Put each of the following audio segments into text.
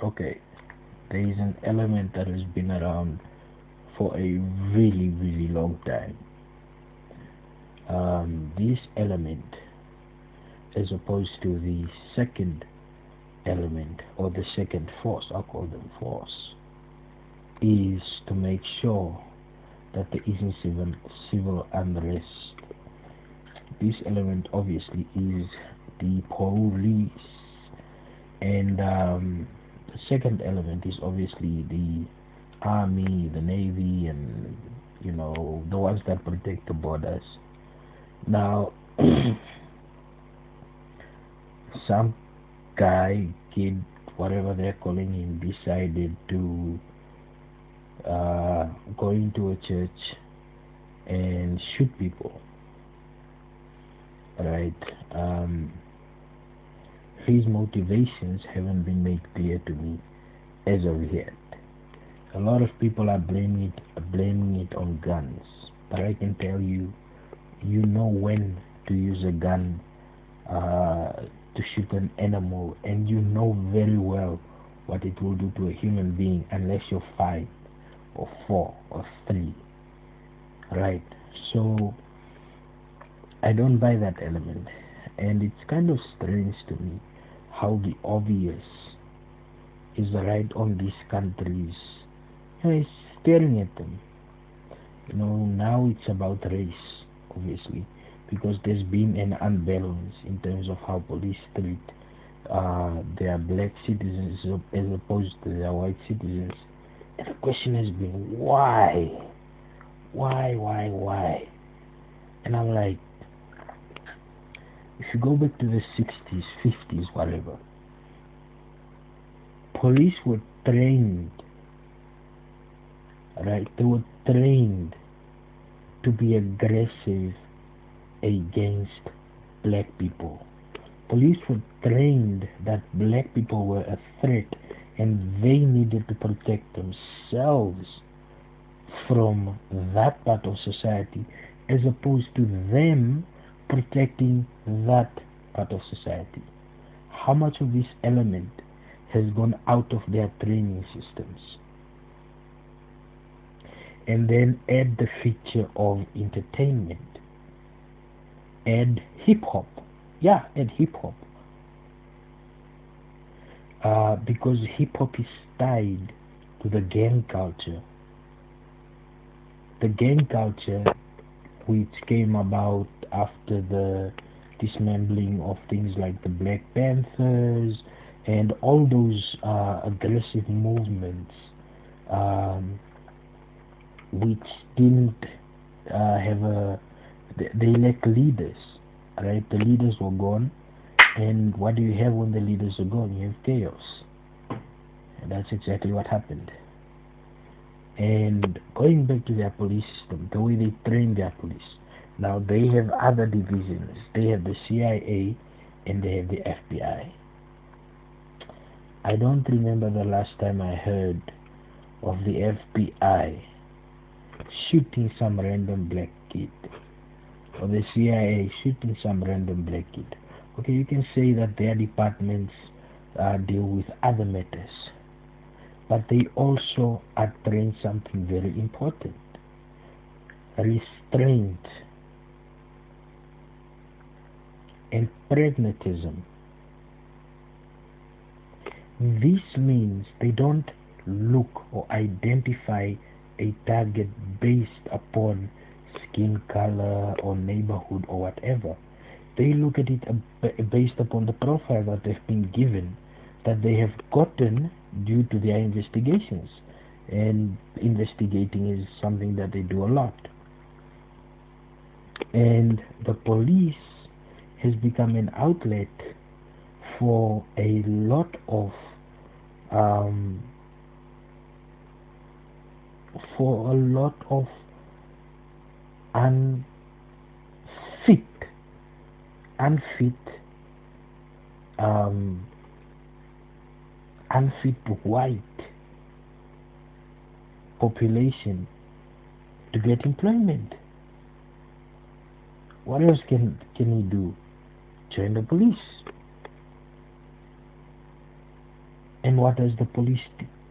Okay, there is an element that has been around for a really, really long time. This element, as opposed to the second element or the second force, I'll call them force, is to make sure that there isn't civil unrest. This element obviously is the police, and the second element is obviously the army, the navy, and the ones that protect the borders. Now, some guy, kid, whatever they're calling him, decided to go into a church and shoot people. Right? His motivations haven't been made clear to me as of yet. A lot of people are blaming it on guns, but I can tell you, you know when to use a gun to shoot an animal, and you know very well what it will do to a human being unless you're 5 or 4 or 3, right? So I don't buy that element, and it's kind of strange to me how the obvious is right on these countries. It's staring at them. Now it's about race, obviously, because there's been an unbalance in terms of how police treat their black citizens as opposed to their white citizens. And the question has been why? Why? And I'm like, if you go back to the 60s, 50s, whatever, police were trained, right? They were trained to be aggressive against black people. Police were trained that black people were a threat and they needed to protect themselves from that part of society as opposed to them protecting that part of society. How much of this element has gone out of their training systems? And then add the feature of entertainment. Add hip hop. Yeah, add hip hop. Because hip hop is tied to the gang culture. The gang culture, which came about after the dismantling of things like the Black Panthers and all those aggressive movements, um, which didn't have they lack leaders, right? The leaders were gone, and what do you have when the leaders are gone? You have chaos, and that's exactly what happened. And going back to their police system, the way they train their police, now they have other divisions. They have the CIA and they have the FBI. I don't remember the last time I heard of the FBI shooting some random black kid, or the CIA shooting some random black kid. Okay, you can say that their departments deal with other matters, but they also are trained something very important: restraint and pragmatism. This means they don't look or identify a target based upon skin color or neighborhood or whatever. They look at it based upon the profile that they've been given, that they have gotten due to their investigations. And investigating is something that they do a lot. And the police has become an outlet for a lot of um, unfit unfit um, unfit white population to get employment. What else can he do? Join the police. And And what does the police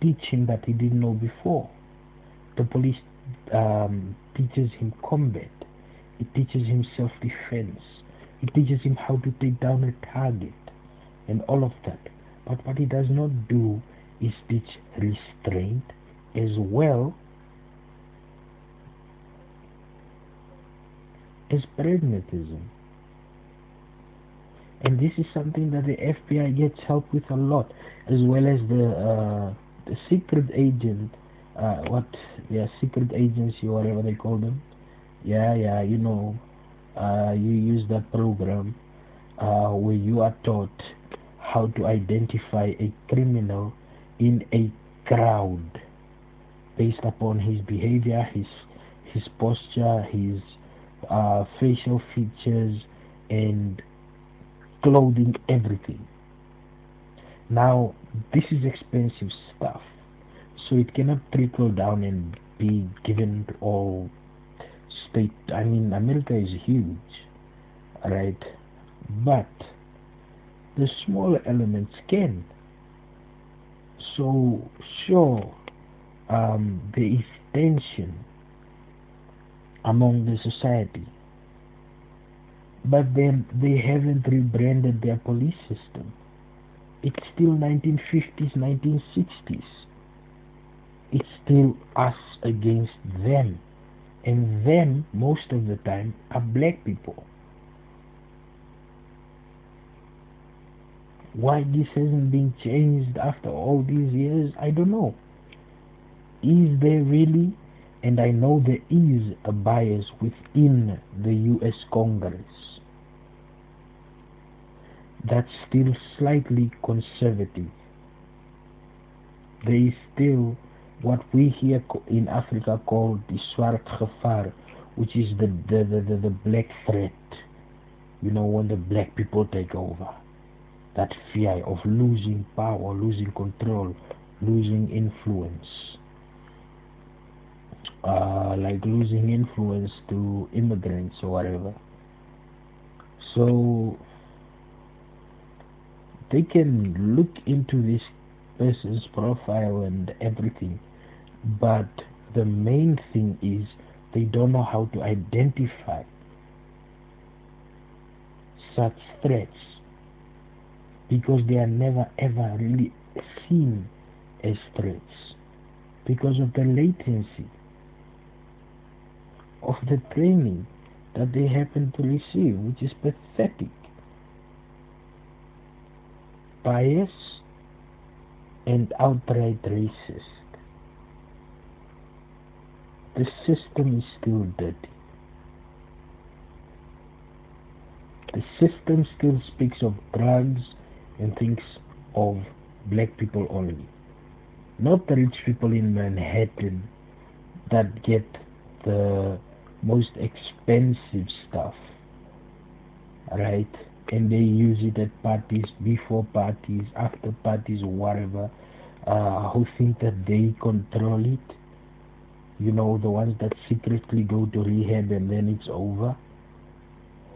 teach him that he didn't know before? The police teaches him combat. It teaches him self-defense. It teaches him how to take down a target and all of that. But what he does not do is teach restraint as well as pragmatism. And this is something that the FBI gets help with a lot, as well as the secret agent, secret agency, whatever they call them. You use that program where you are taught how to identify a criminal in a crowd based upon his behavior, his posture, his facial features, and clothing, everything. Now, this is expensive stuff, so it cannot trickle down and be given to all state. I mean, America is huge, right? But the smaller elements can. So, sure, there is tension among the society, but then they haven't rebranded their police system. It's still 1950s, 1960s. It's still us against them, and them most of the time are black people. Why this hasn't been changed after all these years, I don't know. Is there really? And I know there is a bias within the US Congress that's still slightly conservative. There is still what we here in Africa call the zwart gevaar, which is the black threat. You know, when the black people take over, that fear of losing power, losing control, losing influence, like losing influence to immigrants or whatever. So they can look into this person's profile and everything, but the main thing is they don't know how to identify such threats, because they are never ever really seen as threats because of the latency of the training that they happen to receive, which is pathetic. Bias and outright racist. The system is still dirty. The system still speaks of drugs and thinks of black people only. Not the rich people in Manhattan that get the most expensive stuff, right? And they use it at parties, before parties, after parties, whatever, who think that they control it. You know, the ones that secretly go to rehab and then it's over.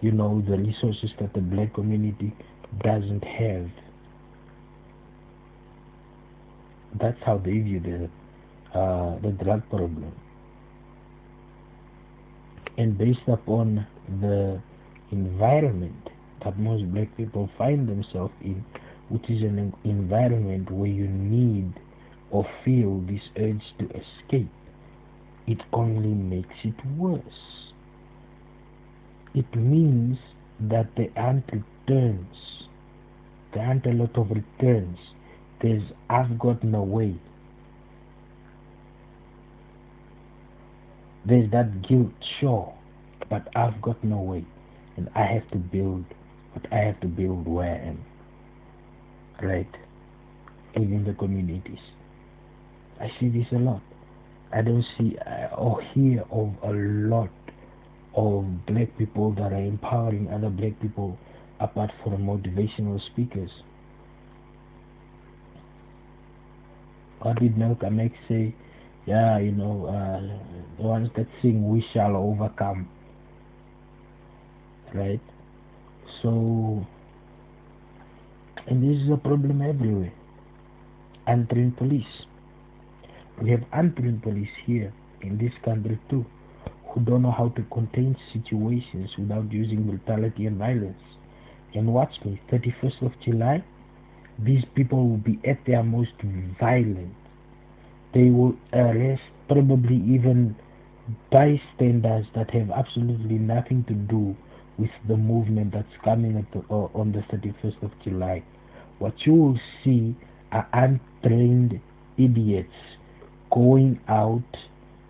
You know, the resources that the black community doesn't have. That's how they view the drug problem. And based upon the environment that most black people find themselves in, which is an environment where you need or feel this urge to escape, it only makes it worse. It means that there aren't returns. There aren't a lot of returns. There's I've gotten away. There's that guilt, sure, but I've gotten away, and I have to build what I have to build where I am, right? Within the communities. I see this a lot. I don't see or hear of a lot of black people that are empowering other black people apart from motivational speakers. What did Malcolm X say? Yeah, you know, the ones that sing "We Shall Overcome," right? So, and this is a problem everywhere. untrained police. We have untrained police here in this country too, who don't know how to contain situations without using brutality and violence. And watch me, 31st of July, these people will be at their most violent. They will arrest probably even bystanders that have absolutely nothing to do with the movement that's coming on the 31st of July. What you will see are untrained idiots going out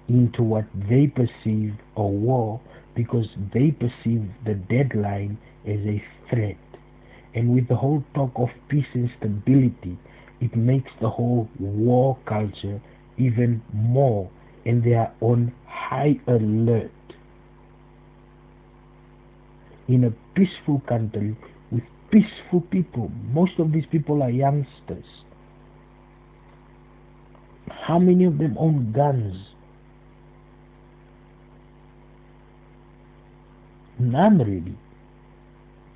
into what they perceive a war because they perceive the deadline as a threat. And with the whole talk of peace and stability, it makes the whole war culture even more, and they are on high alert. In a peaceful country with peaceful people, most of these people are youngsters. How many of them own guns? None really.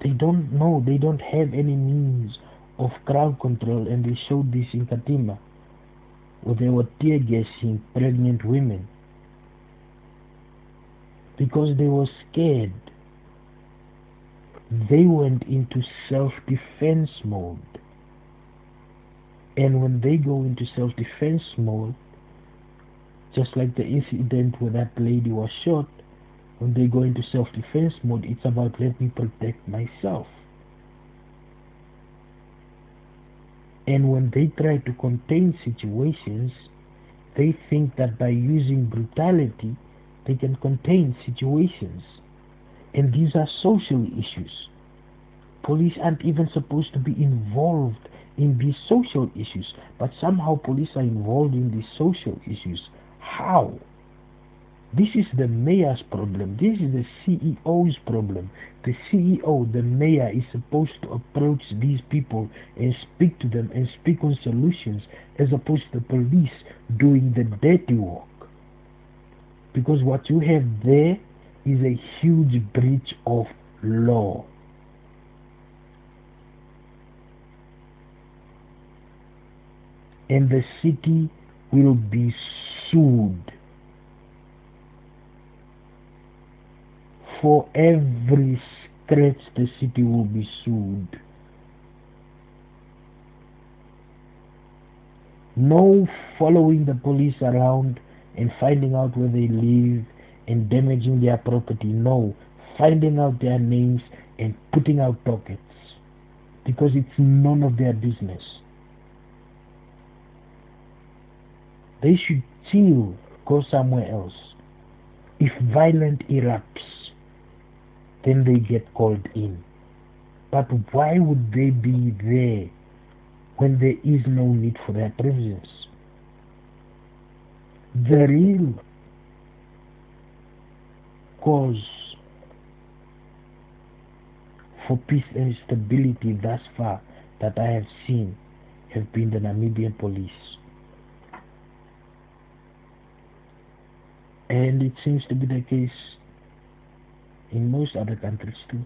They don't know, they don't have any means of crowd control, and they showed this in Katima, where they were tear gassing pregnant women because they were scared. They went into self-defense mode. And when they go into self-defense mode, just like the incident where that lady was shot, when they go into self-defense mode, it's about let me protect myself. And when they try to contain situations, they think that by using brutality, they can contain situations. And these are social issues. Police aren't even supposed to be involved in these social issues, but somehow police are involved in these social issues. How? This is the mayor's problem. This is the CEO's problem. The CEO, the mayor, is supposed to approach these people and speak to them and speak on solutions, as opposed to the police doing the dirty work. Because what you have there is a huge breach of law. And the city will be sued. For every scratch, the city will be sued. No following the police around and finding out where they live and damaging their property. No, finding out their names and putting out dockets, because it's none of their business. They should chill, go somewhere else. If violence erupts, then they get called in. But why would they be there when there is no need for their presence? The real cause for peace and stability thus far that I have seen have been the Namibian police. And it seems to be the case in most other countries too.